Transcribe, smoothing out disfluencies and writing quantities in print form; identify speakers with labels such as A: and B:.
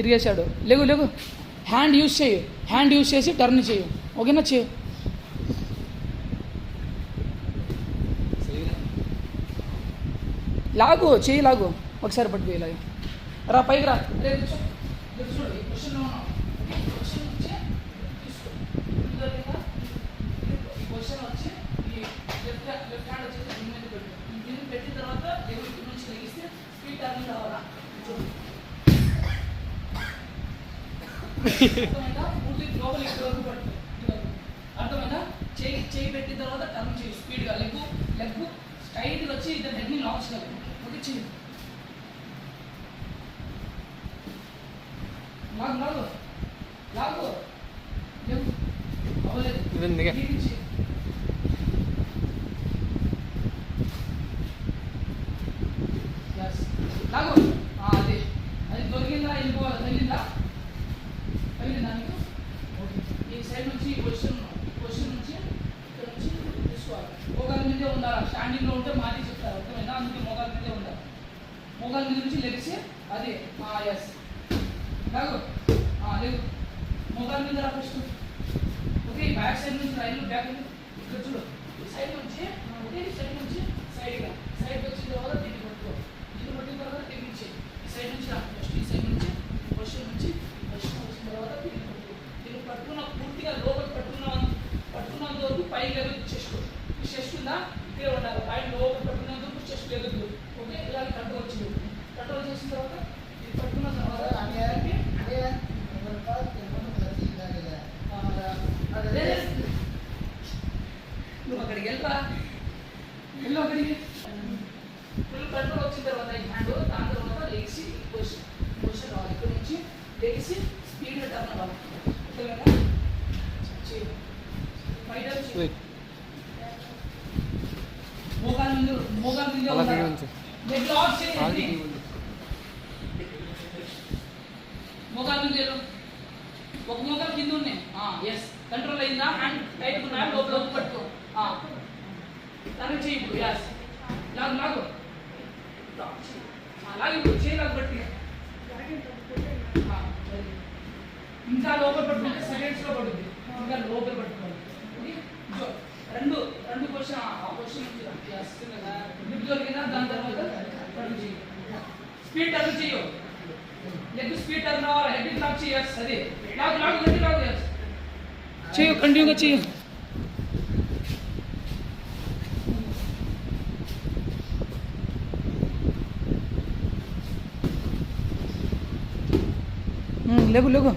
A: తిరిగేశాడు. లేగు లేగు, hand use చేయి, hand use చేసి turn చేయు. ఓకేనా? చేయు. లాగు, చేయి లాగు, ఒకసారి పట్టుకు ఇలాగే రా, పైకి రా. చూడు ఈ క్వశ్చన్లో ఉన్నాం. క్వశ్చన్ వచ్చి తీసుకో, ఈ క్వశ్చన్ వచ్చి ఈ లెఫ్ట్ హ్యాండ్ వచ్చి దీని మీద పెట్టు. దీన్ని పెట్టిన తర్వాత ఇక్కడ నుంచి లెగిస్తే స్పీడ్ టర్నింగ్ రావాలా? అర్థమైందా? పూర్తి లోపల ఇక్కడ వరకు పట్టు. అర్థమైందా? చేయి పెట్టిన తర్వాత టర్న్ చేయి స్పీడ్గా. లెగ్ స్ట్రైట్గా వచ్చి ఇద్దరు హెడ్ని లాక్ చేయాలి. ఓకే, చేయి. లాగు లాగు లాగు, అవ్వలేదు. లాగు, అది అది దొరికిందా? వెళ్ళిందా నీకు? ఓకే, ఈ సైడ్ నుంచి క్వశ్చన్ నుంచి ఇక్కడ నుంచి తీసుకోవాలి. మోకాల మీదే ఉండాలి. స్టాండింగ్లో ఉంటే మాది చెప్తారు. అర్థమైందా? అందుకే మోకాల మీదే ఉండాలి. మోకాల మీద నుంచి లెగిసి అదే ఎస్ లాగు, లేదు మోకాల మీద రా ఫస్ట్. ఓకే, బ్యాక్ సైడ్ నుంచి రైలు బ్యాక్ ఇక్కడ చూడు. ఈ సైడ్ నుంచి ఓకే, ఈ సైడ్ నుంచి సైడ్గా వచ్చిన తర్వాత దీన్ని పట్టుకో. దీన్ని పట్టిన తర్వాత తెగించి ఈ సైడ్ నుంచి రా ఫస్ట్. ఈ సైడ్ నుంచి క్వశ్చన్ వచ్చిన తర్వాత దీన్ని పట్టుకో. దీన్ని పట్టుకున్న పూర్తిగా లోపల పట్టుకున్నంత వరకు పైకి లేదు. చెస్ట్ ఉందా? ఇక్కడే ఉండాలి. పైన లోపల పట్టుకున్నంత వరకు చెస్ట్ లేదు. ఓకే, ఇలా కంట్రోల్ వచ్చింది. కంట్రోల్ చేసిన తర్వాత ఇది పట్టుకున్న తర్వాత నువ్వు అక్కడికి వెళ్ళరా, వెళ్ళు అక్కడికి. ఫుల్ కంట్రోల్ వచ్చిన తర్వాత ఈ హ్యాండ్ దాని తర్వాత లెగిసి పొజిషన్ రావాలి. ఇక్కడ నుంచి లెగిసి స్పీడ్గా టర్న్ అవ్వాలి. మోకాల మీద లెగ్ లాక్ చేయండి. మోకాల మీద ఒక మోకాలు కింద ఉన్నాయి. ఎస్, కంట్రోల్ అయిందా? హ్యాండ్ టైట్ ఉన్నా లోపల పట్టుకో. తనకి చేయి ఇప్పుడు. ఎస్, లాగు లాగు లాగు, ఇప్పుడు చేయి లాగు పట్టి ఇంకా లోపల పట్టుకుంటే సెకండ్స్లో పడుతుంది. ఇంకా లోపల పట్టుకోవాలి. రెండు క్వశ్చన్ క్వశ్చన్ గ్రిప్ దొరికిందా? దాని తర్వాత టర్న్ చేయి, స్పీడ్ టర్న్ చేయు. లెగ్ స్పీడ్ టర్న్ రావాలి. హెడ్ లాక్ చేయి. ఎస్, అదే లాగు లాగు, గట్టి లాగు. ఎస్, చేయు, కంటిన్యూగా చేయు. లేగు లేగు.